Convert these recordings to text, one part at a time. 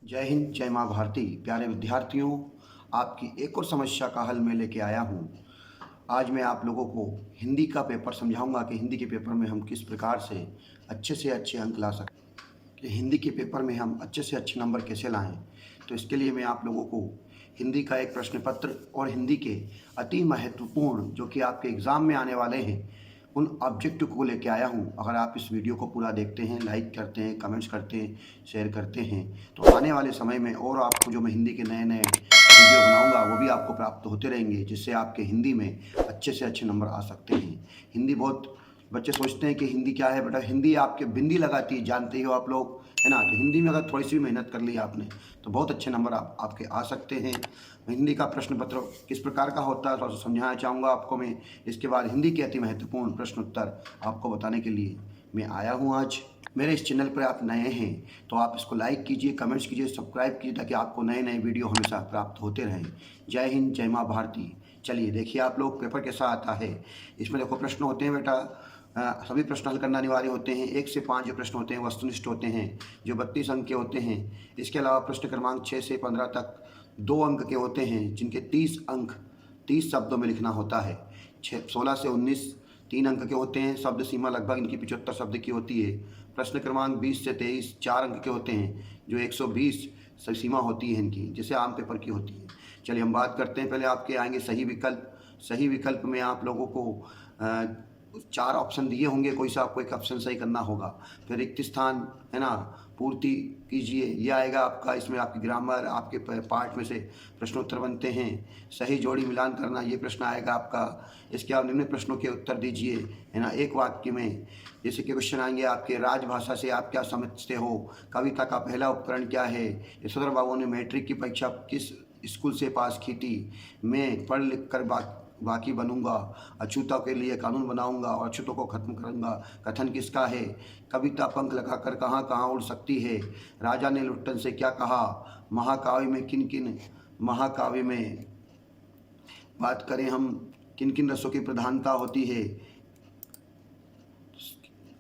जय हिंद, जय माँ भारती। प्यारे विद्यार्थियों, आपकी एक और समस्या का हल मैं लेके आया हूँ। आज मैं आप लोगों को हिंदी का पेपर समझाऊंगा कि हिंदी के पेपर में हम किस प्रकार से अच्छे अंक ला सकते हैं, कि हिंदी के पेपर में हम अच्छे से अच्छे नंबर कैसे लाएं। तो इसके लिए मैं आप लोगों को हिंदी का एक प्रश्न पत्र और हिंदी के अति महत्वपूर्ण जो कि आपके एग्ज़ाम में आने वाले हैं उन ऑब्जेक्टिव को लेके आया हूँ। अगर आप इस वीडियो को पूरा देखते हैं, लाइक करते हैं, कमेंट्स करते हैं, शेयर करते हैं, तो आने वाले समय में और आपको जो मैं हिंदी के नए नए वीडियो बनाऊंगा वो भी आपको प्राप्त होते रहेंगे, जिससे आपके हिंदी में अच्छे से अच्छे नंबर आ सकते हैं। हिंदी बहुत बच्चे सोचते हैं कि हिंदी क्या है बेटा, हिंदी आपके बिंदी लगाती है, जानते ही हो आप लोग, है ना। तो हिंदी में अगर थोड़ी सी भी मेहनत कर ली आपने तो बहुत अच्छे नंबर आपके आ सकते हैं। हिंदी का प्रश्न पत्र किस प्रकार का होता है थोड़ा सा समझाना चाहूँगा आपको मैं। इसके बाद हिंदी के अति महत्वपूर्ण प्रश्न उत्तर आपको बताने के लिए मैं आया हूँ आज। मेरे इस चैनल पर आप नए हैं तो आप इसको लाइक कीजिए, कमेंट्स कीजिए, सब्सक्राइब कीजिए, ताकि आपको नए नए वीडियो हमेशा प्राप्त होते रहें। जय हिंद, जय माँ भारती। चलिए देखिए आप लोग, पेपर कैसा आता है। इसमें देखो प्रश्न होते हैं बेटा, सभी प्रश्न हल करना अनिवार्य होते हैं। 1 से 5 जो प्रश्न होते हैं वस्तुनिष्ठ होते हैं, जो 32 अंक के होते हैं। इसके अलावा प्रश्न क्रमांक 6 से 15 तक 2 अंक के होते हैं, जिनके 30 अंक 30 शब्दों में लिखना होता है। 16 से 19 3 अंक के होते हैं। शब्द सीमा लगभग इनकी 75 शब्द की होती है। प्रश्न क्रमांक 20 से 23 4 अंक के होते हैं, जो 120 सीमा होती है इनकी, जैसे आम पेपर की होती है। चलिए हम बात करते हैं। पहले आपके आएंगे सही विकल्प। सही विकल्प में आप लोगों को 4 ऑप्शन दिए होंगे, कोई सा आपको एक ऑप्शन सही करना होगा। फिर रिक्त स्थान, है ना, पूर्ति कीजिए, ये आएगा आपका। इसमें आपकी ग्रामर, आपके पार्ट में से प्रश्नोत्तर बनते हैं। सही जोड़ी मिलान करना, ये प्रश्न आएगा आपका। इसके आप निम्न प्रश्नों के उत्तर दीजिए, है ना, एक वाक्य में। जैसे कि क्वेश्चन आएंगे आपके, राजभाषा से आप क्या समझते हो, कविता का पहला उपकरण क्या है, यशोधर बाबू ने मैट्रिक की परीक्षा किस स्कूल से पास की थी, मैं पढ़ लिख कर बाकी बनूंगा, अछूतों के लिए कानून बनाऊंगा और अछूतों को खत्म करूंगा, कथन किसका है, कविता पंख लगाकर कहाँ कहाँ उड़ सकती है, राजा ने लुट्टन से क्या कहा, महाकाव्य में किन किन महाकाव्य में बात करें हम किन किन रसों की प्रधानता होती है।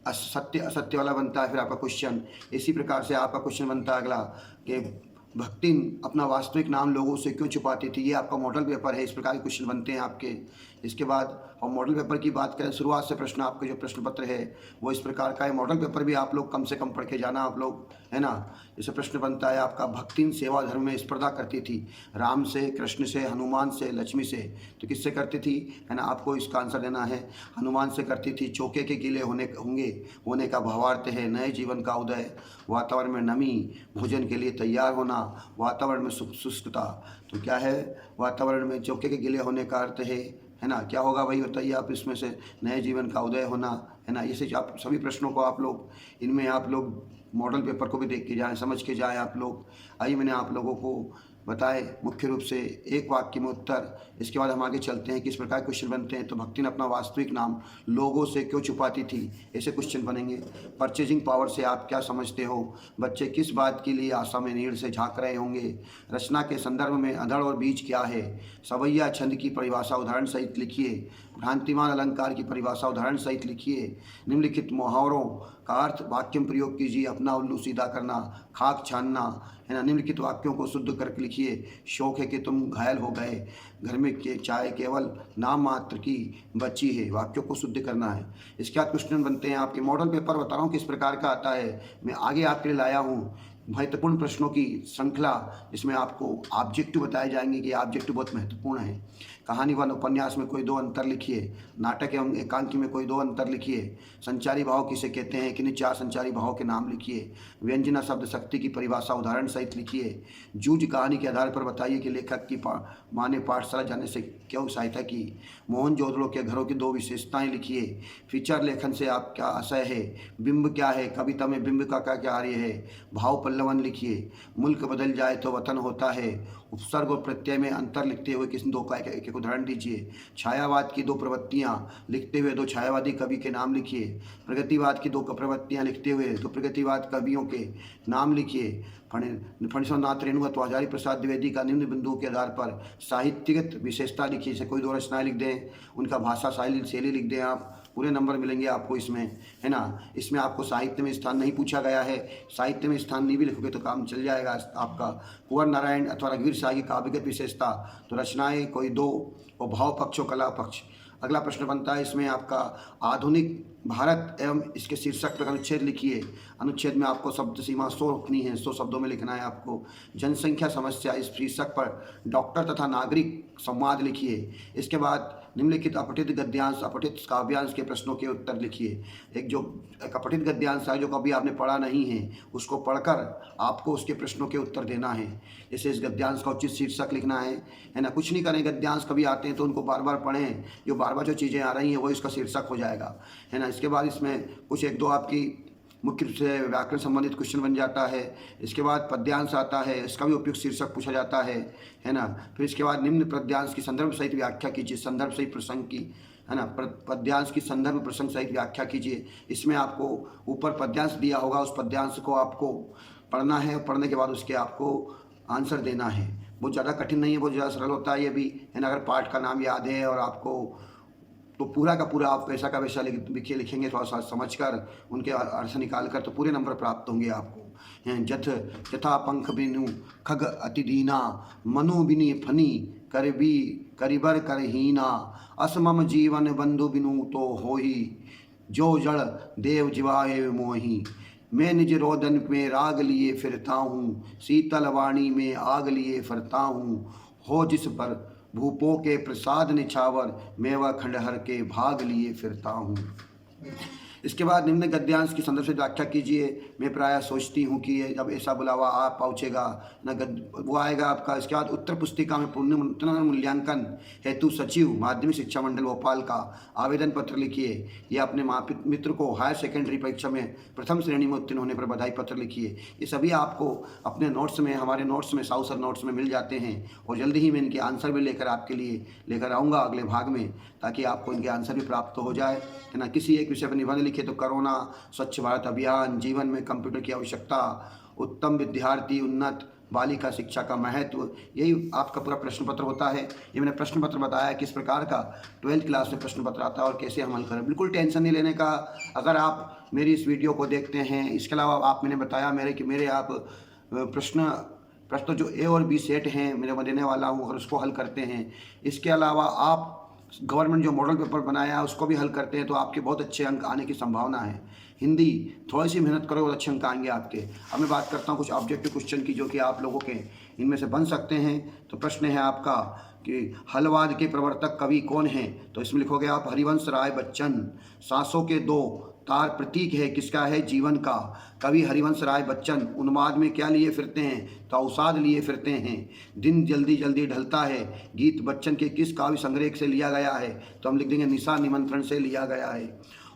सत्य असत्य वाला बनता है फिर आपका क्वेश्चन। इसी प्रकार से आपका क्वेश्चन बनता है अगला कि भक्ति अपना वास्तविक नाम लोगों से क्यों छुपाती थी। ये आपका मॉडल पेपर है, इस प्रकार के क्वेश्चन बनते हैं आपके। इसके बाद हम मॉडल पेपर की बात करें, शुरुआत से प्रश्न आपके जो प्रश्न पत्र है वो इस प्रकार का है। मॉडल पेपर भी आप लोग कम से कम पढ़ के जाना आप लोग, है ना। जैसे प्रश्न बनता है आपका, भक्ति सेवा धर्म में स्पर्धा करती थी, राम से, कृष्ण से, हनुमान से, लक्ष्मी से, तो किससे करती थी, है ना। आपको इसका आंसर देना है। हनुमान से करती थी। चौके के गीले होने का भावार्थ है नए जीवन का उदय, वातावरण में नमी, भोजन के लिए तैयार होना, वातावरण में शुष्कता। तो क्या है, वातावरण में चौके के गीले होने का अर्थ है ना, क्या होगा भाई बताइए आप, इसमें से नए जीवन का उदय होना, है ना। इसे आप सभी प्रश्नों को आप लोग, इनमें आप लोग मॉडल पेपर को भी देख के जाएं, समझ के जाएं आप लोग। आइए मैंने आप लोगों को बताए मुख्य रूप से एक वाक्य में उत्तर। इसके बाद हम आगे चलते हैं किस प्रकार क्वेश्चन बनते हैं। तो भक्ति ने अपना वास्तविक नाम लोगों से क्यों छुपाती थी, ऐसे क्वेश्चन बनेंगे। परचेजिंग पावर से आप क्या समझते हो, बच्चे किस बात के लिए आशा में नीड़ से झांक रहे होंगे, रचना के संदर्भ में अधड़ और बीज क्या है, सवैया छंद की परिभाषा उदाहरण सहित लिखिए, भ्रांतिमान अलंकार की परिभाषा उदाहरण सहित लिखिए, निम्नलिखित मुहावरों का अर्थ वाक्य में प्रयोग कीजिए, अपना उल्लू सीधा करना, खाक छानना, है ना। निम्नलिखित वाक्यों को शुद्ध करके लिखिए। शौक है कि तुम घायल हो गए, घर में के चाय केवल नाम मात्र की बची है, वाक्यों को शुद्ध करना है। इसके बाद क्वेश्चन बनते हैं आपके। मॉडल पेपर बता रहा हूँ किस प्रकार का आता है, मैं आगे आपके लिए लाया हूँ महत्वपूर्ण प्रश्नों की श्रृंखला, जिसमें आपको ऑब्जेक्टिव बताए जाएंगे कि ऑब्जेक्टिव बहुत महत्वपूर्ण है। कहानी व उपन्यास में कोई 2 अंतर लिखिए, नाटक एवं एकांकी में कोई 2 अंतर लिखिए, संचारी भाव किसे कहते हैं, किन्हीं 4 संचारी भावों के नाम लिखिए, व्यंजना शब्द शक्ति की परिभाषा उदाहरण सहित लिखिए, जूझ कहानी के आधार पर बताइए कि लेखक की माँ ने पाठशाला जाने से क्यों सहायता की, मोहनजोदड़ो के घरों की 2 विशेषताएं लिखिए, फीचर लेखन से आप क्या आशय है, बिंब क्या है, कविता में बिंब का क्या कार्य है, भाव पल्लवन लिखिए, मुल्क बदल जाए तो वतन होता है, उपसर्ग और प्रत्यय में अंतर लिखते हुए किसी 2 का एक उदाहरण दीजिए, छायावाद की 2 प्रवृत्तियाँ लिखते हुए 2 छायावादी कवि के नाम लिखिए, प्रगतिवाद की 2 प्रवृत्तियाँ लिखते हुए 2 प्रगतिवाद कवियों के नाम लिखिए, फणीश्वरनाथ रेणुका हजारी प्रसाद द्विवेदी का निम्न बिंदुओं के आधार पर साहित्यगत विशेषता लिखिए। जैसे कोई 2 रचनाएं लिख दें, उनका भाषा शैली लिख दें आप, पूरे नंबर मिलेंगे आपको इसमें, है ना। इसमें आपको साहित्य में स्थान नहीं पूछा गया है, साहित्य में स्थान नहीं भी लिखोगे तो काम चल जाएगा आपका। कुंवर नारायण अथवा रघुवीर शाह की काव्यगत विशेषता, तो रचनाएं कोई दो, और भाव पक्ष और कला पक्ष। अगला प्रश्न बनता है इसमें आपका आधुनिक भारत एवं इसके शीर्षक पर अनुच्छेद लिखिए। अनुच्छेद में आपको शब्द सीमा 100 रखनी है, 100 शब्दों में लिखना है आपको। जनसंख्या समस्या, इस शीर्षक पर डॉक्टर तथा नागरिक संवाद लिखिए। इसके बाद निम्नलिखित अपठित गद्यांश, अपठित काव्यांश के प्रश्नों के उत्तर लिखिए। एक अपठित गद्यांश है जो कभी आपने पढ़ा नहीं है, उसको पढ़कर आपको उसके प्रश्नों के उत्तर देना है। जैसे इस गद्यांश का उचित शीर्षक लिखना है ना। कुछ नहीं करें, गद्यांश कभी आते हैं तो उनको बार बार पढ़ें, जो बार बार जो चीज़ें आ रही हैं वो इसका शीर्षक हो जाएगा, है ना। इसके बाद इसमें कुछ एक दो आपकी मुख्य रूप से व्याकरण संबंधित क्वेश्चन बन जाता है। इसके बाद पद्यांश आता है, इसका भी उपयुक्त शीर्षक पूछा जाता है ना। फिर इसके बाद निम्न पद्यांश की संदर्भ सहित व्याख्या कीजिए, संदर्भ सहित प्रसंग की, है ना। पद्यांश की संदर्भ प्रसंग सहित व्याख्या कीजिए। इसमें आपको ऊपर पद्यांश दिया होगा, उस पद्यांश को आपको पढ़ना है, और पढ़ने के बाद उसके आपको आंसर देना है। बहुत ज़्यादा कठिन नहीं है, बहुत ज़्यादा सरल होता है ये भी, है ना। अगर पाठ का नाम याद है और आपको, तो पूरा का पूरा आप वैसा का वैसा लिखेंगे, थोड़ा सा समझकर उनके अर्थ निकाल कर, तो पूरे नंबर प्राप्त होंगे आपको। जथ यथा पंख बिनु खग अति दीना, मनु बिनि फनी करबी करिबर करहीना, असमम जीवन बंधु बिनु तो होही, जो जड़ देव जीवाए मोही। मैं निज रोदन में राग लिए फिरता हूँ, शीतल वाणी में आग लिए फिरता हूँ, हो जिस पर भूपों के प्रसाद निछावर, मेवा खंडहर के भाग लिए फिरता हूँ। इसके बाद निम्न गद्यांश की संदर्भ से व्याख्या कीजिए। मैं प्रायः सोचती हूँ कि जब ऐसा बुलावा आप पहुँचेगा न वो आएगा आपका। इसके बाद उत्तर पुस्तिका में पुनर्मूल्यांकन हेतु सचिव माध्यमिक शिक्षा मंडल भोपाल का आवेदन पत्र लिखिए। ये अपने मित्र को हायर सेकेंडरी परीक्षा में प्रथम श्रेणी में उत्तीर्ण होने पर बधाई पत्र लिखिए। ये सभी आपको अपने नोट्स में, हमारे नोट्स में, साउथ सर नोट्स में मिल जाते हैं, और जल्दी ही मैं इनके आंसर भी लेकर आपके लिए लेकर आऊँगा अगले भाग में, ताकि आपको इनके आंसर भी प्राप्त हो जाए, है ना। किसी एक विषय पर निबंध लिखे तो कोरोना, स्वच्छ भारत अभियान, जीवन में कंप्यूटर की आवश्यकता, उत्तम विद्यार्थी, उन्नत बालिका शिक्षा का महत्व, यही आपका पूरा प्रश्न पत्र होता है। ये मैंने प्रश्न पत्र बताया किस प्रकार का 12th क्लास में प्रश्न पत्र आता है और कैसे हम हल करें। बिल्कुल टेंशन नहीं लेने का। अगर आप मेरी इस वीडियो को देखते हैं, इसके अलावा आप, मैंने बताया मेरे आप प्रश्न जो ए और बी सेट हैं मेरे को देने वाला हूँ, और उसको हल करते हैं। इसके अलावा आप गवर्नमेंट जो मॉडल पेपर बनाया है उसको भी हल करते हैं, तो आपके बहुत अच्छे अंक आने की संभावना है। हिंदी थोड़ी सी मेहनत करो और अच्छे अंक आएंगे आपके। अब मैं बात करता हूँ कुछ ऑब्जेक्टिव क्वेश्चन की, जो कि आप लोगों के इनमें से बन सकते हैं। तो प्रश्न है आपका कि हलवाद के प्रवर्तक कवि कौन हैं? तो इसमें लिखोगे आप हरिवंश राय बच्चन। सांसों के दो तार प्रतीक है किसका है? जीवन का। कवि हरिवंश राय बच्चन उन्माद में क्या लिए फिरते हैं? तो अवसाद लिए फिरते हैं। दिन जल्दी जल्दी ढलता है गीत बच्चन के किस काव्य संग्रह से लिया गया है? तो हम लिख देंगे निशा निमंत्रण से लिया गया है।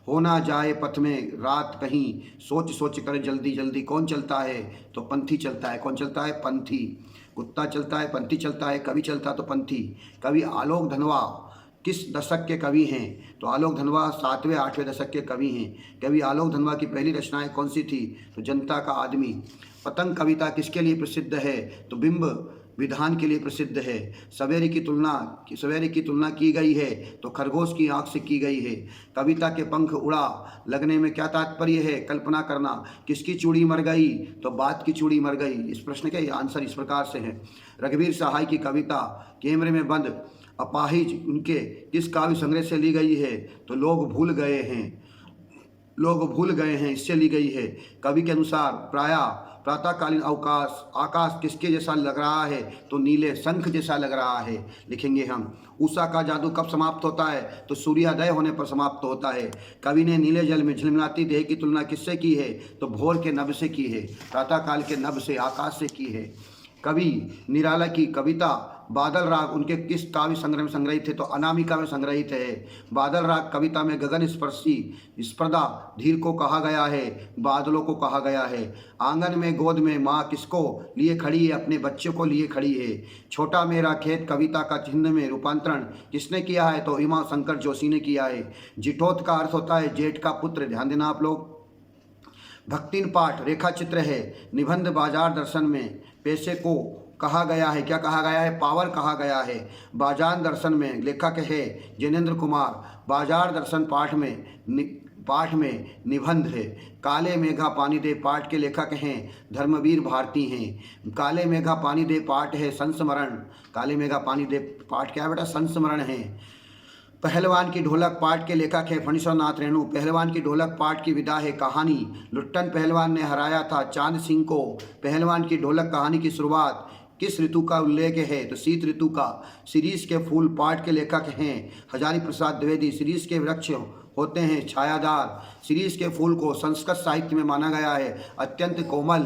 हो ना जाए पथ में रात कहीं, सोच सोच कर जल्दी जल्दी कौन चलता है? तो पंथी चलता है। कौन चलता है? पंथी। कुत्ता चलता है, पंथी चलता है, कवि चलता तो पंथी। कवि आलोक धनवा किस दशक के कवि हैं? तो आलोक धनवा 7वें 8वें दशक के कवि हैं। कवि आलोक धनवा की पहली रचनाएं कौन सी थी? तो जनता का आदमी। पतंग कविता किसके लिए प्रसिद्ध है? तो बिंब विधान के लिए प्रसिद्ध है। सवेरे की तुलना की गई है तो खरगोश की आंख से की गई है। कविता के पंख उड़ा लगने में क्या तात्पर्य है? कल्पना करना। किसकी चूड़ी मर गई? तो बात की चूड़ी मर गई। इस प्रश्न का आंसर इस प्रकार से है। रघुवीर सहाय की कविता कैमरे में बंद अपाहिज उनके किस काव्य संग्रह से ली गई है? तो लोग भूल गए हैं इससे ली गई है। कवि के अनुसार प्रातःकालीन आकाश किसके जैसा लग रहा है? तो नीले शंख जैसा लग रहा है। लिखेंगे हम। उषा का जादू कब समाप्त होता है? तो सूर्योदय होने पर समाप्त होता है। कवि ने नीले जल में झिलमिलाती देह की तुलना किससे की है? तो भोर के नभ से की है। प्रातःकाल के नभ से, आकाश से की है। कवि निराला की कविता बादल राग उनके किस काव्य संग्रह में संग्रहित थे? तो अनामिका में संग्रहित है। बादल राग कविता में गगन स्पर्शी स्पर्धा धीर को कहा गया है, बादलों को कहा गया है। आंगन में गोद में माँ किसको लिए खड़ी है? अपने बच्चे को लिए खड़ी है। छोटा मेरा खेत कविता का चिन्ह में रूपांतरण किसने किया है? तो उमा शंकर जोशी ने किया है। जिठोत का अर्थ होता है जेठ का पुत्र। ध्यान देना आप लोग। भक्तिन पाठ रेखा चित्र है। निबंध बाजार दर्शन में पैसे को कहा गया है, क्या कहा गया है, पावर कहा गया है। बाजार दर्शन में लेखक है जिनेंद्र कुमार, बाजार दर्शन पाठ में निबंध है। काले मेघा पानी दे पाठ के लेखक हैं धर्मवीर भारती हैं। काले मेघा पानी दे पाठ है संस्मरण, काले मेघा पानी दे पाठ क्या है बेटा, संस्मरण है। पहलवान की ढोलक पाठ के लेखक है फणीश्वर नाथ रेणु, पहलवान की ढोलक पाठ की विदा है कहानी। लुट्टन पहलवान ने हराया था चांद सिंह को, पहलवान की ढोलक कहानी की शुरुआत किस ऋतु का उल्लेख है, तो शीत ऋतु का। सीरीज के फूल पाठ के लेखक हैं हजारी प्रसाद द्विवेदी, सीरीज के वृक्ष होते हैं छायादार। सीरीज के फूल को संस्कृत साहित्य में माना गया है अत्यंत कोमल।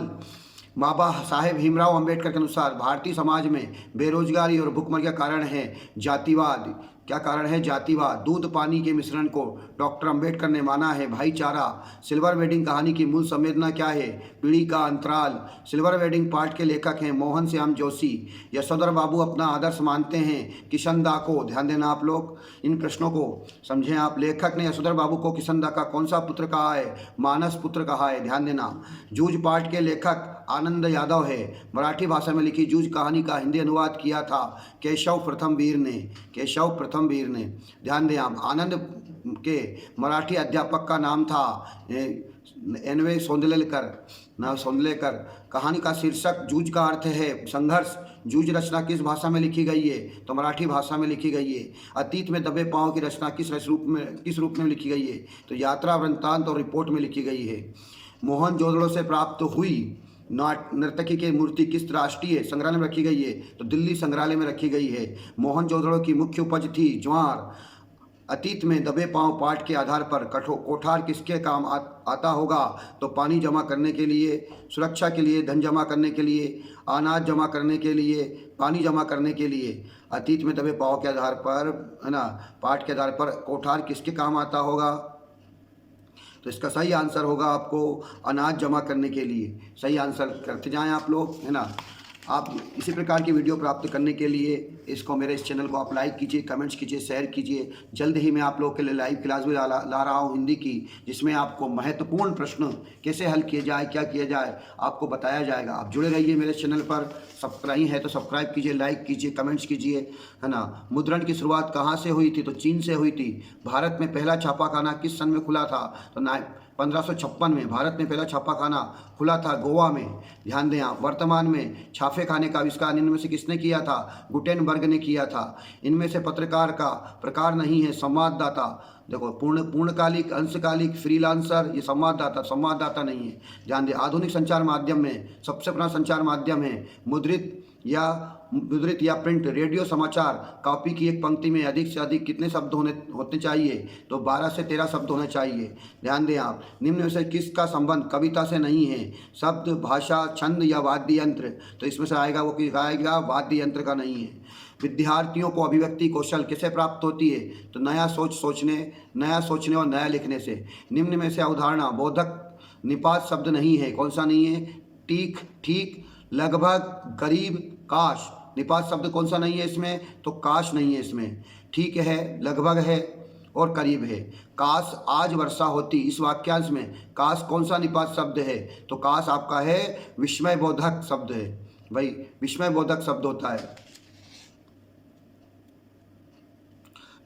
बाबा साहेब भीमराव अंबेडकर के अनुसार भारतीय समाज में बेरोजगारी और भुखमरी का कारण है जातिवाद, क्या कारण है, जातिवाद। दूध पानी के मिश्रण को डॉक्टर अंबेडकर ने माना है भाईचारा। सिल्वर वेडिंग कहानी की मूल संवेदना क्या है, पीढ़ी का अंतराल। सिल्वर वेडिंग पाठ के लेखक हैं मोहन श्याम जोशी। यशोधर बाबू अपना आदर्श मानते हैं किशन दा को, ध्यान देना आप लोग इन प्रश्नों को समझें आप। लेखक ने यशोधर बाबू को किशन दा का कौन सा पुत्र कहा है, मानस पुत्र कहा है, ध्यान देना। जूझ पाठ के लेखक आनंद यादव है। मराठी भाषा में लिखी जूझ कहानी का हिंदी अनुवाद किया था केशव प्रथम वीर ने, केशव प्रथम वीर ने, ध्यान दें आप। आनंद के मराठी अध्यापक का नाम था एनवे सोंदलेकर। कहानी का शीर्षक जूझ का अर्थ है संघर्ष। जूझ रचना किस भाषा में लिखी गई है, तो मराठी भाषा में लिखी गई है। अतीत में दबे पांव की रचना किस रूप में लिखी गई है, तो यात्रा वृत्तांत और रिपोर्ट में लिखी गई है। मोहनजोदड़ो से प्राप्त हुई नर्तकी की मूर्ति किस राष्ट्रीय संग्रहालय में रखी गई है, तो दिल्ली संग्रहालय में रखी गई है। मोहनजोदड़ो की मुख्य उपज थी ज्वार। अतीत में दबे पांव पाठ के आधार पर कोठार किसके काम आता होगा, तो पानी जमा करने के लिए, सुरक्षा के लिए, धन जमा करने के लिए, अनाज जमा करने के लिए, पानी जमा करने के लिए। अतीत में दबे पांव के आधार पर है ना, पाठ के आधार पर कोठार किसके काम आता होगा, तो इसका सही आंसर होगा आपको अनाज जमा करने के लिए। सही आंसर करते जाएं आप लोग, है ना। आप इसी प्रकार की वीडियो प्राप्त करने के लिए इसको मेरे इस चैनल को आप लाइक कीजिए, कमेंट्स कीजिए, शेयर कीजिए। जल्द ही मैं आप लोग के लिए लाइव क्लास भी ला रहा हूँ हिंदी की, जिसमें आपको महत्वपूर्ण प्रश्न कैसे हल किए जाए, क्या किया जाए, आपको बताया जाएगा। आप जुड़े रहिए मेरे चैनल पर। सब्सक्राइब है तो सब्सक्राइब कीजिए, लाइक कीजिए, कमेंट्स कीजिए, है ना। मुद्रण की शुरुआत कहाँ से हुई थी, तो चीन से हुई थी। भारत में पहला छापाखाना किस सन में खुला था, तो 1556 में भारत में पहला छापाखाना खुला था गोवा में, ध्यान दें आप। वर्तमान में छापे खाने का आविष्कार इनमें से किसने किया था, गुटेनबर्ग ने किया था। इनमें से पत्रकार का प्रकार नहीं है संवाददाता। देखो पूर्णकालिक, अंशकालिक, फ्रीलांसर, ये संवाददाता नहीं है, ध्यान दें। आधुनिक संचार माध्यम में सबसे पुराना संचार माध्यम है मुद्रित या प्रिंट। रेडियो समाचार कॉपी की एक पंक्ति में अधिक से अधिक कितने शब्द होने चाहिए, तो 12 से 13 शब्द होने चाहिए, ध्यान दें आप। निम्न में से किसका संबंध कविता से नहीं है, शब्द, भाषा, छंद या वाद्य यंत्र, तो इसमें से आएगा वो कि आएगा वाद्य यंत्र का नहीं है। विद्यार्थियों को अभिव्यक्ति कौशल किसे प्राप्त होती है, तो नया सोचने और नया लिखने से। निम्न में से अवधारणा बोधक निपात शब्द नहीं है, कौन सा नहीं है, ठीक, लगभग, करीब, काश। निपात शब्द कौन सा नहीं है इसमें, तो काश नहीं है इसमें। ठीक है, लगभग है और करीब है। काश आज वर्षा होती, इस वाक्यांश में काश कौन सा निपात शब्द है, तो काश आपका है विस्मय बोधक शब्द है भाई, विस्मय बोधक शब्द होता है,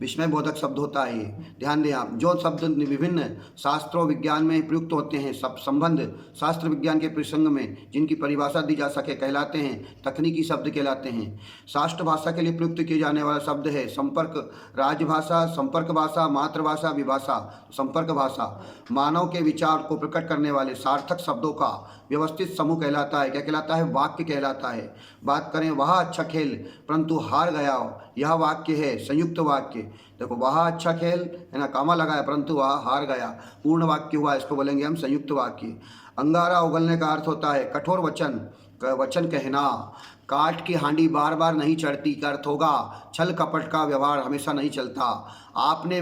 विस्मय बोधक शब्द होता है ये, ध्यान दें आप। जो शब्द विभिन्न शास्त्रों विज्ञान में प्रयुक्त होते हैं, सब संबंध शास्त्र विज्ञान के प्रसंग में जिनकी परिभाषा दी जा सके कहलाते हैं तकनीकी शब्द कहलाते हैं। शास्त्र भाषा के लिए प्रयुक्त किए जाने वाला शब्द है संपर्क, राजभाषा, संपर्क भाषा, मातृभाषा, विभाषा। संपर्क भाषा मानव के विचार को प्रकट करने वाले सार्थक शब्दों का व्यवस्थित समूह कहलाता है, क्या कहलाता है, वाक्य कहलाता है। बात करें वह अच्छा खेल परंतु हार गया, यह वाक्य है संयुक्त वाक्य। देखो वह अच्छा खेल है ना, कामा लगाया परंतु वह हार गया, पूर्ण वाक्य हुआ, इसको बोलेंगे हम संयुक्त वाक्य। अंगारा उगलने का अर्थ होता है कठोर वचन कहना। काठ की हांडी बार बार नहीं चढ़ती का अर्थ होगा छल कपट का व्यवहार हमेशा नहीं चलता। आपने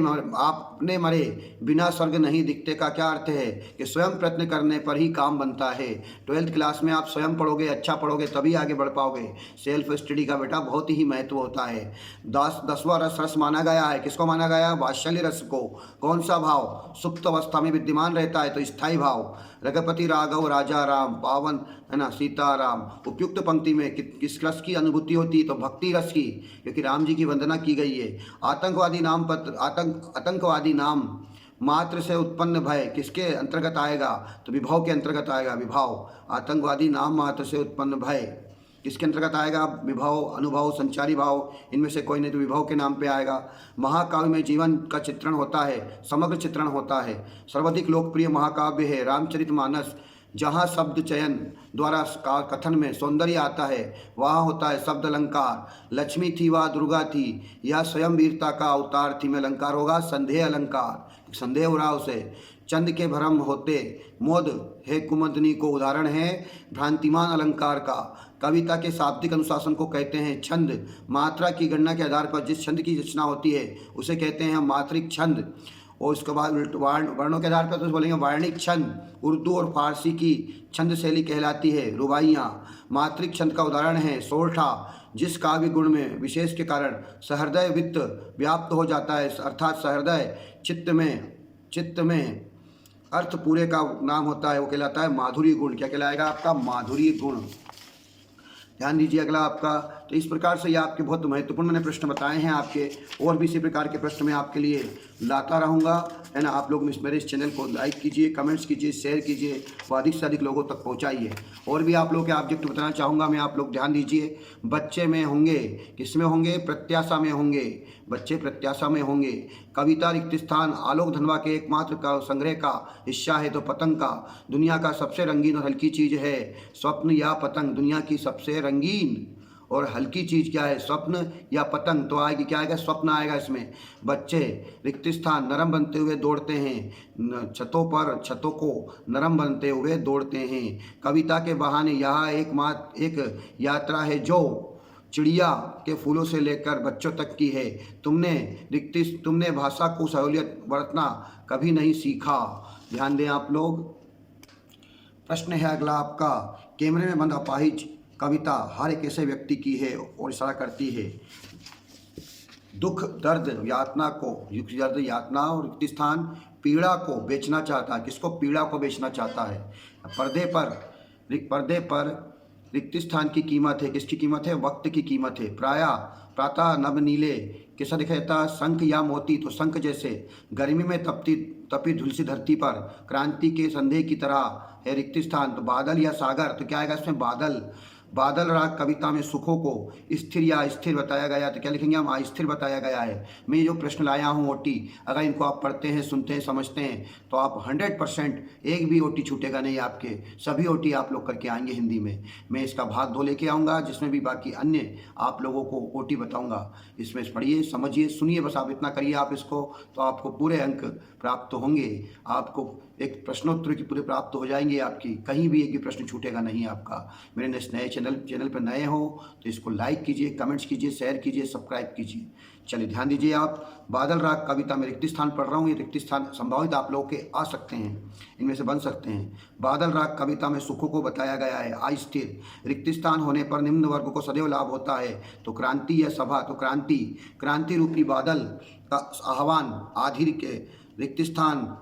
मरे बिना स्वर्ग नहीं दिखते का क्या अर्थ है, कि स्वयं प्रयत्न करने पर ही काम बनता है। 12th क्लास में आप स्वयं पढ़ोगे, अच्छा पढ़ोगे तभी आगे बढ़ पाओगे। सेल्फ स्टडी का बेटा बहुत ही महत्व होता है। 10वां रस माना गया है किसको माना गया? वात्सल्य रस को। कौन सा भाव सुप्त अवस्था में विद्यमान रहता है? तो स्थायी भाव। रघुपति राघव राजा राम पावन, है ना, सीताराम। उपयुक्त पंक्ति में किस रस की अनुभूति होती है? तो भक्ति रस की, क्योंकि राम जी की वंदना की गई है। आतंकवादी नाम पत्र, आतंकवादी नाम मात्र से उत्पन्न भय किसके अंतर्गत आएगा? तो विभाव के अंतर्गत आएगा। विभाव, आतंकवादी नाम मात्र से उत्पन्न भय किसके अंतर्गत आएगा? विभाव, अनुभव, संचारी भाव, इनमें से कोई नहीं तो विभाव के नाम पे आएगा। महाकाव्य में जीवन का चित्रण होता है, समग्र चित्रण होता है। सर्वाधिक लोकप्रिय महाकाव्य है रामचरितमानस। जहाँ शब्द चयन द्वारा कथन में सौंदर्य आता है वहाँ होता है शब्द अलंकार। लक्ष्मी थी व दुर्गा थी, यह स्वयं वीरता का अवतार थी में अलंकार होगा संदेह अलंकार, संदेह हो रहा उसे। चंद के भ्रम होते मोद है कुमुदनी को उदाहरण है भ्रांतिमान अलंकार का। कविता के शाब्दिक अनुशासन को कहते हैं छंद। मात्रा की गणना के आधार पर जिस छंद की रचना होती है उसे कहते हैं मात्रिक छंद। और उसके बाद वर्णों के आधार पर तो बोलेंगे वार्णिक छंद। उर्दू और फारसी की छंद शैली कहलाती है रुबाइयाँ। मात्रिक छंद का उदाहरण है सोरठा, जिस काव्य गुण में विशेष के कारण सहृदय वित्त व्याप्त हो जाता है, अर्थात सहृदय चित्त में अर्थ पूरे का नाम होता है, वो कहलाता है माधुरी गुण। क्या कहलाएगा आपका? माधुरी गुण। ध्यान दीजिए अगला आपका। तो इस प्रकार से ये आपके बहुत महत्वपूर्ण मैंने प्रश्न बताए हैं आपके, और भी इसी प्रकार के प्रश्न मैं आपके लिए लाता रहूँगा, है ना। आप लोग मेरे इस चैनल को लाइक कीजिए, कमेंट्स कीजिए, शेयर कीजिए, वो अधिक से अधिक लोगों तक पहुँचाइए। और भी आप लोग के ऑब्जेक्ट बताना चाहूँगा मैं, आप लोग ध्यान दीजिए। बच्चे में होंगे, किस में होंगे? प्रत्याशा में होंगे, बच्चे प्रत्याशा में होंगे। कविता रिक्त स्थान आलोक धनवा के एकमात्र का संग्रह का हिस्सा है तो पतंग का। दुनिया का सबसे रंगीन और हल्की चीज़ है स्वप्न या पतंग। दुनिया की सबसे रंगीन और हल्की चीज़ क्या है? स्वप्न या पतंग। तो आएगी क्या आएगा? स्वप्न आएगा इसमें। बच्चे रिक्त स्थान नरम बनते हुए दौड़ते हैं, छतों को नरम बनते हुए दौड़ते हैं। कविता के बहाने यह एक यात्रा है जो चिड़िया के फूलों से लेकर बच्चों तक की है। तुमने भाषा को सहूलियत बरतना कभी नहीं सीखा। ध्यान दें आप लोग। प्रश्न है अगला आपका। कैमरे में बंद अपाहिज कविता हर एक ऐसे व्यक्ति की है और इशारा करती है दुख दर्द यातना और रिक्त स्थान पीड़ा को बेचना चाहता है। किसको? पीड़ा को बेचना चाहता है। पर्दे पर रिक्त स्थान की कीमत है। किसकी कीमत है? वक्त की कीमत है। प्रातः नभ नीले कैसा दिखाता? शंख या मोती। तो शंख जैसे। गर्मी में तपी झुलसी धरती पर क्रांति के संदेह की तरह है रिक्त स्थान। तो बादल या सागर। तो क्या आएगा इसमें? बादल राग कविता में सुखों को स्थिर या अस्थिर बताया गया। तो क्या लिखेंगे हम? अस्थिर बताया गया है। मैं जो प्रश्न लाया हूँ ओटी, अगर इनको आप पढ़ते हैं, सुनते हैं, समझते हैं तो आप 100% एक भी ओटी छूटेगा नहीं आपके। सभी ओटी आप लोग करके आएंगे हिंदी में। मैं इसका भाग 2 लेके आऊँगा जिसमें भी बाकी अन्य आप लोगों को ओटी बताऊँगा। इसमें पढ़िए, समझिए, सुनिए, बस आप इतना करिए आप इसको, तो आपको पूरे अंक प्राप्त होंगे। आपको एक प्रश्नोत्तर की पूरे प्राप्त हो जाएंगे आपकी। कहीं भी एक भी प्रश्न छूटेगा नहीं आपका। मेरे नए चैनल पर नए हो तो इसको लाइक कीजिए, कमेंट्स कीजिए, शेयर कीजिए, सब्सक्राइब कीजिए। चलिए ध्यान दीजिए आप। बादल राग कविता में रिक्त स्थान पढ़ रहा हूँ। ये रिक्त स्थान संभावित आप लोगों के आ सकते हैं, इनमें से बन सकते हैं। बादल राग कविता में सुखों को बताया गया है अस्थिर। रिक्त स्थान होने पर निम्न वर्ग को सदैव लाभ होता है। तो क्रांति या सभा। तो क्रांति रूपी बादल का आह्वान आधीर के रिक्त स्थान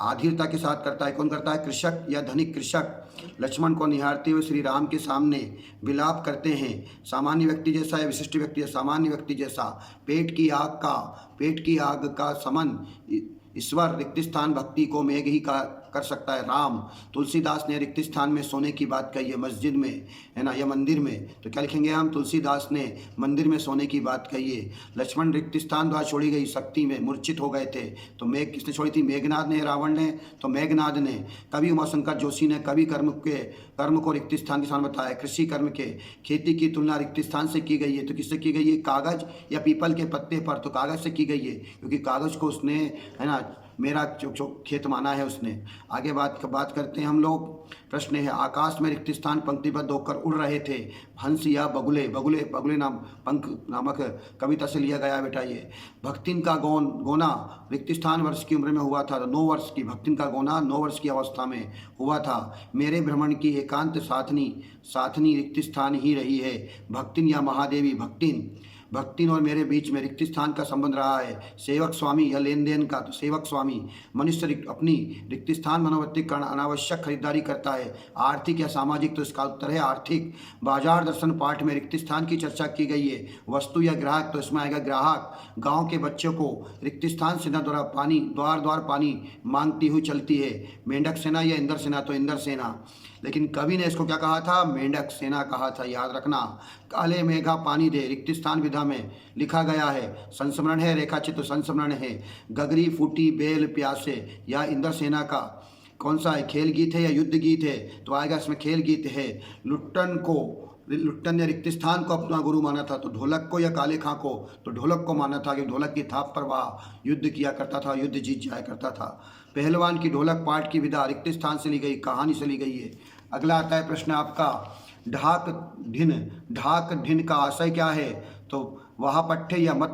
आधीरता के साथ करता है। कौन करता है? कृषक या धनिक कृषक लक्ष्मण को निहारते हुए श्री राम के सामने विलाप करते हैं। सामान्य व्यक्ति जैसा या विशिष्ट व्यक्ति या सामान्य व्यक्ति जैसा। पेट की आग का समन ईश्वर। रिक्त स्थान भक्ति को मेघ ही कर सकता है राम। तुलसीदास ने रिक्त स्थान में सोने की बात कही है, मस्जिद में, है ना, या मंदिर में। तो क्या लिखेंगे हम? तुलसीदास ने मंदिर में सोने की बात कही है। लक्ष्मण रिक्त स्थान द्वारा छोड़ी गई शक्ति में मूर्छित हो गए थे। तो मेघ किसने छोड़ी थी? मेघनाद ने, रावण ने। तो मेघनाद ने। कवि उमाशंकर जोशी ने कवि कर्म को रिक्त स्थान के स्थान बताया। कृषि कर्म के खेती की तुलना रिक्त स्थान से की गई है। तो किससे की गई है? कागज या पीपल के पत्ते पर। तो कागज से की गई है क्योंकि कागज को उसने, है ना, मेरा जो खेत माना है उसने। आगे बात करते हैं हम लोग। प्रश्न है आकाश में रिक्त स्थान पंक्तिबद्ध होकर उड़ रहे थे हंस या बगुले। बगुले नाम पंख नामक कविता से लिया गया बेटा। ये भक्तिन का गोना रिक्त स्थान वर्ष की उम्र में हुआ था। 9 वर्ष की। भक्तिन का गोना 9 वर्ष की अवस्था में हुआ था। मेरे भ्रमण की एकांत साथनी रिक्त स्थान ही रही है। भक्तिन या महादेवी। भक्तिन और मेरे बीच में रिक्त स्थान का संबंध रहा है। सेवक स्वामी या लेन देन का, तो सेवक स्वामी मनुष्य अपनी रिक्त स्थान मनोवृत्ति कारण अनावश्यक खरीदारी करता है। आर्थिक या सामाजिक, तो इसका उत्तर है आर्थिक। बाजार दर्शन पाठ में रिक्त स्थान की चर्चा की गई है। वस्तु या ग्राहक, तो इसमें आएगा ग्राहक। गाँव के बच्चों को रिक्त स्थान सेना द्वारा पानी द्वार द्वार पानी मांगती हुई चलती है। मेंढक सेना या इंद्र सेना, तो इंद्र सेना। लेकिन कवि ने इसको क्या कहा था? मेंढक सेना कहा था, याद रखना। काले मेघा पानी दे रिक्त स्थान विधा में लिखा गया है। संस्मरण है, रेखाचित्र संस्मरण है। गगरी फूटी बेल प्यासे, या इंद्र सेना का कौन सा है? खेल गीत है या युद्ध गीत है? तो आएगा इसमें खेल गीत है। लुट्टन ने रिक्त स्थान को अपना गुरु माना था, तो ढोलक को या काले खां को? तो ढोलक को माना था कि ढोलक की थाप पर वह युद्ध किया करता था, युद्ध जीत जाया करता था। पहलवान की ढोलक पाठ की विधा रिक्त स्थान से ली गई, कहानी से ली गई है। अगला आता है प्रश्न आपका ढाक ढिन का आशय क्या है? तो वहाँ पट्टे या मत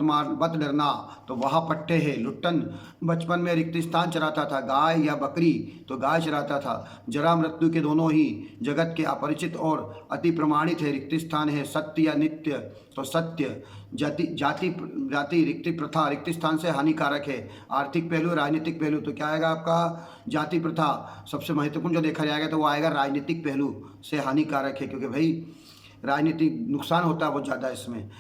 डरना, तो वहाँ पट्टे है। लुट्टन बचपन में रिक्त स्थान चराता था, गाय या बकरी? तो गाय चराता था। जरा मृत्यु के दोनों ही जगत के अपरिचित और अति प्रमाणित है। रिक्त स्थान है सत्य या नित्य? तो सत्य। जाति रिक्त प्रथा रिक्त स्थान से हानिकारक है। आर्थिक पहलू, राजनीतिक पहलू, तो क्या आएगा आपका? जाति प्रथा सबसे महत्वपूर्ण जो देखा जाएगा तो वो आएगा राजनीतिक पहलू से हानिकारक है, क्योंकि भाई राजनीतिक नुकसान होता है बहुत ज़्यादा इसमें।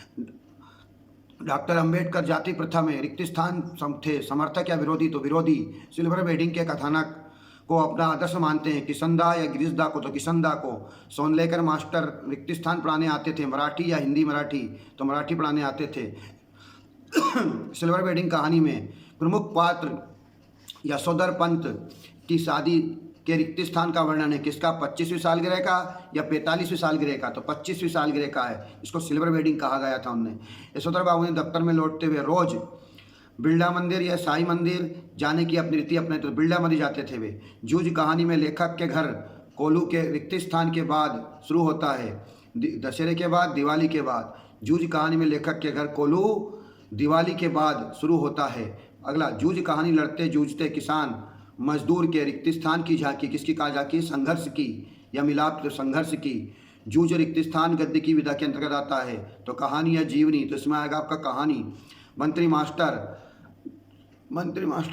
डॉक्टर अंबेडकर जाति प्रथा में रिक्त स्थान थे, समर्थक या विरोधी? तो विरोधी। सिल्वर वेडिंग के कथानक को अपना आदर्श मानते हैं, किसनदा या गिरिजदा को? तो किसनदा को। सोनलेकर मास्टर रिक्त स्थान पढ़ाने आते थे, मराठी या हिंदी? मराठी। तो मराठी पढ़ाने आते थे। सिल्वर वेडिंग कहानी में प्रमुख पात्र यशोधर पंत की शादी के रिक्त स्थान का वर्णन है, किसका? 25वीं सालगिरह का या 45वीं सालगिरह का? तो 25वीं सालगिरह का है, इसको सिल्वर वेडिंग कहा गया था उनने। यशोधर बाबू ने दफ्तर में लौटते हुए रोज बिरला मंदिर या साई मंदिर जाने की अपनी रीति अपने, तो बिरला मंदिर जाते थे वे। जूझ कहानी में लेखक के घर कोलू के रिक्त स्थान के बाद शुरू होता है, दशहरे के बाद, दिवाली के बाद। जूझ कहानी में लेखक के घर कोलू दिवाली के बाद शुरू होता है। अगला जूझ कहानी लड़ते जूझते किसान मजदूर के रिक्त स्थान की झांकी, किसकी कहा झांकी? संघर्ष की या मिलाप? तो संघर्ष की। जूझ रिक्त स्थान गद्य की विधा के अंतर्गत आता है, तो कहानी या जीवनी? तो इसमें आएगा आपका कहानी। मंत्री मास्टर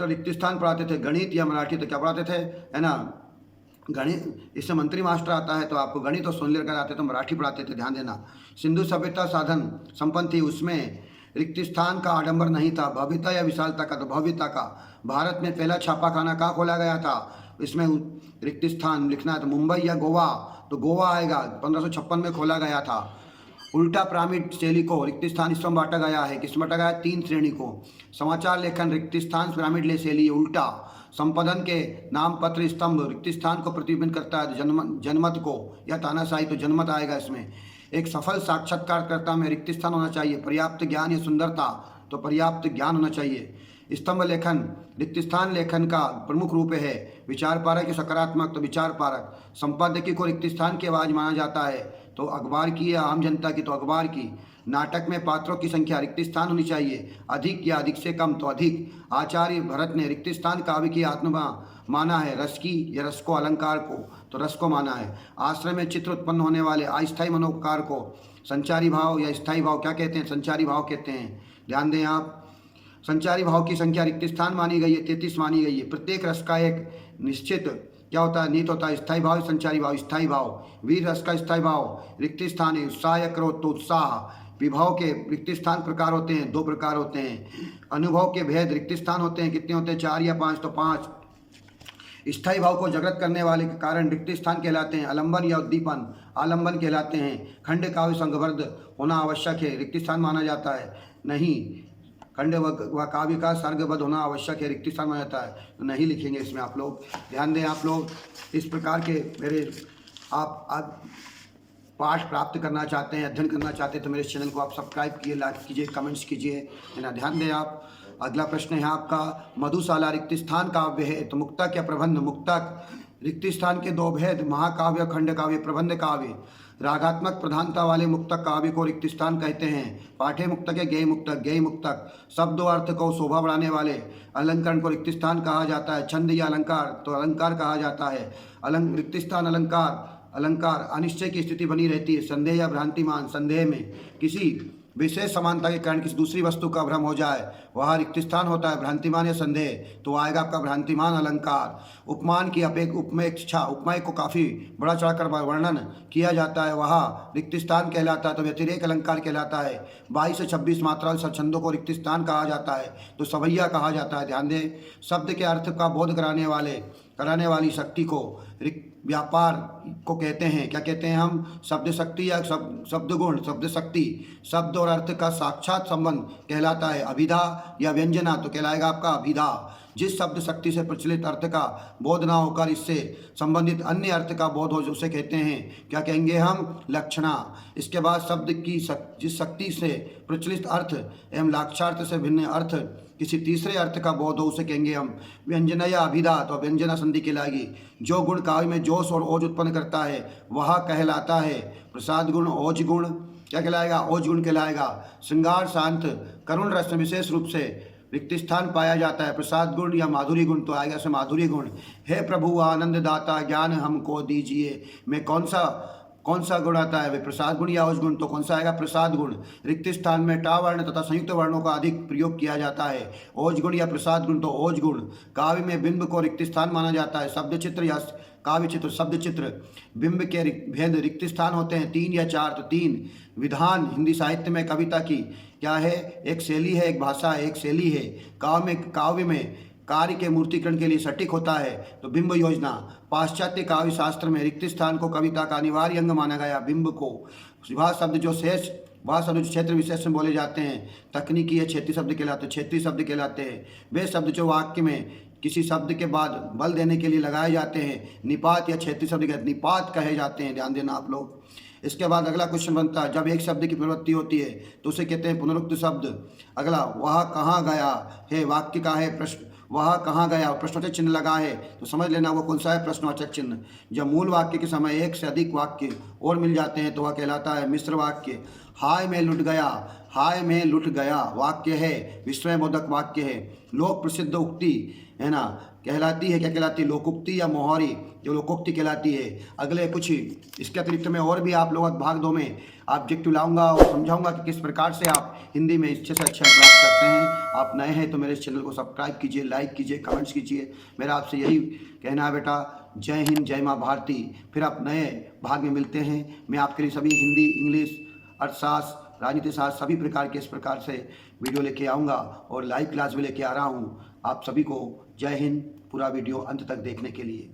रिक्त स्थान पढ़ाते थे, गणित या मराठी? तो क्या पढ़ाते थे, है ना, गणित। इससे मंत्री मास्टर आता है तो आपको गणित और सोनलेकर कर आते तो मराठी पढ़ाते थे, ध्यान देना। सिंधु सभ्यता साधन संपन्न थी, उसमें रिक्त स्थान का आडंबर नहीं था, भव्यता या विशालता का? तो भव्यता का। भारत में पहला छापाखाना कहाँ खोला गया था? इसमें रिक्त स्थान लिखना है, तो मुंबई या गोवा? तो गोवा आएगा, 1556 में खोला गया था। उल्टा पिरामिड शैली को रिक्त स्थान इसमें बांटा गया है, किस बांटा गया है? 3 श्रेणी को। समाचार लेखन रिक्त स्थान पिरामिड शैली उल्टा। संपादन के नाम पत्र स्तंभ रिक्त स्थान को प्रतिबिंबित करता है, जनमत को या तानाशाही? तो जनमत आएगा इसमें। एक सफल साक्षात्कारकर्ता में रिक्त स्थान होना चाहिए, पर्याप्त ज्ञान या सुंदरता? तो पर्याप्त ज्ञान होना चाहिए। स्तंभ लेखन रिक्त स्थान लेखन का प्रमुख रूप है, विचार पारक या सकारात्मक? तो विचार पारक। संपादकीय को रिक्त स्थान की आवाज़ माना जाता है, तो अखबार की या आम जनता की? तो अखबार की। नाटक में पात्रों की संख्या रिक्त स्थान होनी चाहिए, अधिक या अधिक से कम? तो अधिक। आचार्य भरत ने रिक्त स्थान काव्य की आत्मा माना है, रस की या रस को? अलंकार को। तो रस को माना है। आश्रय में चित्र उत्पन्न होने वाले अस्थायी मनोकार को संचारी भाव या स्थायी भाव क्या कहते हैं? संचारी भाव कहते हैं, ध्यान दें आप। संचारी भाव की संख्या रिक्त स्थान मानी गई है, 33 मानी गई है। प्रत्येक रस का एक निश्चित क्या होता है? नीत होता है। स्थायी भाव, संचारी भाव, स्थायी भाव। वीर रस का स्थायी भाव रिक्त स्थान है। उत्साह या क्रोध? तो उत्साह। विभाव के रिक्त स्थान प्रकार होते हैं, 2 प्रकार होते हैं। अनुभव के भेद रिक्त स्थान होते हैं, कितने होते हैं? 4 या 5? तो 5। स्थायी भाव को जागृत करने वाले के कारण रिक्त स्थान कहलाते हैं। आलंबन या उद्दीपन आलंबन कहलाते हैं। खंड काव्य संघबद्ध होना आवश्यक है, रिक्त स्थान माना जाता है? नहीं। खंड व काव्य का सर्गबद्ध होना आवश्यक है, रिक्त स्थान माना जाता है? तो नहीं लिखेंगे इसमें आप लोग, ध्यान दें। आप लोग इस प्रकार के मेरे आप पाठ प्राप्त करना चाहते हैं, अध्ययन करना चाहते हैं तो मेरे चैनल को आप सब्सक्राइब कीजिए, लाइक कीजिए, कमेंट्स कीजिए, है ना। ध्यान दें आप। अगला प्रश्न है आपका मधुशाला रिक्त स्थान काव्य है, तो मुक्तक या प्रबंध? मुक्तक। रिक्त स्थान के 2 भेद, महाकाव्य, खंड काव्य, प्रबंध काव्य। रागात्मक प्रधानता वाले मुक्तक काव्य को रिक्त स्थान कहते हैं। पाठ्य मुक्तक या गेय मुक्तक? गेय मुक्तक। शब्द और अर्थ को शोभा बढ़ाने वाले अलंकरण को रिक्त स्थान कहा जाता है। छंद या अलंकार? तो अलंकार कहा जाता है। रिक्त स्थान अलंकार। अनिश्चय की स्थिति बनी रहती है। संदेह या भ्रांतिमान? संदेह में। किसी विशेष समानता के कारण किसी दूसरी वस्तु का भ्रम हो जाए, वह रिक्त स्थान होता है। भ्रांतिमान या संदेह, तो आएगा आपका भ्रांतिमान अलंकार। उपमान की अपेक्षा उपमेय को काफ़ी बड़ा चढ़ाकर वर्णन किया जाता है, वह रिक्त स्थान कहलाता है, तो व्यतिरेक अलंकार कहलाता है। 22 से 26 मात्रा छंदों को रिक्त स्थान कहा जाता है, तो सवैया कहा जाता है। ध्यान दें, शब्द के अर्थ का बोध कराने वाली शक्ति को व्यापार को कहते हैं। क्या कहते हैं हम? शब्द शक्ति या शब्द गुण। शब्द शक्ति शब्द और अर्थ का साक्षात संबंध कहलाता है। अभिधा या व्यंजना, तो कहलाएगा आपका अभिधा। जिस शब्द शक्ति से प्रचलित अर्थ का बोध ना होकर इससे संबंधित अन्य अर्थ का बोध हो, उसे कहते हैं, क्या कहेंगे हम? लक्षणा। इसके बाद शब्द की जिस शक्ति से प्रचलित अर्थ एवं लाक्षार्थ से भिन्न अर्थ किसी तीसरे अर्थ का बोध हो, उसे कहेंगे हम व्यंजना या अभिधा, तो व्यंजना संधि कहलाएगी। जो गुण काव्य में जोश और ओज उत्पन्न करता है वह कहलाता है प्रसाद गुण। ओज गुण क्या कहलाएगा? ओज गुण कहलाएगा। श्रृंगार शांत करुण रस में विशेष रूप से रिक्त स्थान पाया जाता है। प्रसाद गुण या माधुरी गुण, तो आएगा से माधुरी गुण। हे प्रभु आनंद दाता ज्ञान हमको दीजिए, में कौन सा गुण आता है? वे प्रसाद गुण या ओज गुण, तो कौन सा आएगा? प्रसाद गुण। रिक्त स्थान में टा वर्ण तथा संयुक्त वर्णों का अधिक प्रयोग किया जाता है। ओज गुण या प्रसाद गुण, तो ओज गुण। काव्य में बिंब को रिक्त स्थान माना जाता है। शब्द चित्र या काव्य चित्र। शब्द चित्र बिंब के भेद रिक्त स्थान होते हैं 3 या 4, तो 3 विधान हिंदी साहित्य में कविता की क्या है? एक शैली है, एक भाषा है, एक शैली है। काव्य में कार्य के मूर्तिकरण के लिए सटीक होता है, तो बिंब योजना। पाश्चात्य काव्य शास्त्र में रिक्त स्थान को कविता का अनिवार्य अंग माना गया। बिंब को वह शब्द जो क्षेत्र विशेष में बोले जाते हैं, तकनीकी या क्षेत्रीय शब्द कहलाते हैं। क्षेत्रीय शब्द कहलाते हैं वे शब्द जो वाक्य में किसी शब्द के बाद बल देने के लिए लगाए जाते हैं, निपात या क्षेत्रीय शब्द निपात कहे जाते हैं। ध्यान देना आप लोग। इसके बाद अगला क्वेश्चन बनता है, जब एक शब्द की प्रवृत्ति होती है तो उसे कहते हैं पुनरुक्त शब्द। अगला, वह कहाँ गया है, वाक्य का है प्रश्न, वह कहाँ गया, प्रश्नवाचक चिन्ह लगा है, तो समझ लेना वो कौन सा है? प्रश्नवाचक चिन्ह। जब मूल वाक्य के समय एक से अधिक वाक्य और मिल जाते हैं तो वह कहलाता है मिश्र वाक्य। हाय मैं लुट गया, हाय मैं लुट गया वाक्य है, विस्मयबोधक वाक्य है। लोक प्रसिद्ध उक्ति है ना, कहलाती है, क्या कहलाती है? लोकोक्ति या मोहरी, जो लोकोक्ति कहलाती है। अगले कुछ इसके अतिरिक्त में और भी आप लोग भाग 2 में ऑब्जेक्टिव लाऊंगा और समझाऊंगा कि किस प्रकार से आप हिंदी में अच्छे से अच्छा प्राप्त करते हैं। आप नए हैं तो मेरे चैनल को सब्सक्राइब कीजिए, लाइक कीजिए, कमेंट्स कीजिए। मेरा आपसे यही कहना है बेटा। जय हिंद, जय माँ भारती। फिर आप नए भाग में मिलते हैं। मैं आपके लिए सभी हिंदी, इंग्लिश, अर्थशास्त्र, राजनीति शास्त्र सभी प्रकार के इस प्रकार से वीडियो लेके आऊँगा और लाइव क्लास भी लेके आ रहा हूँ। आप सभी को जय हिंद। पूरा वीडियो अंत तक देखने के लिए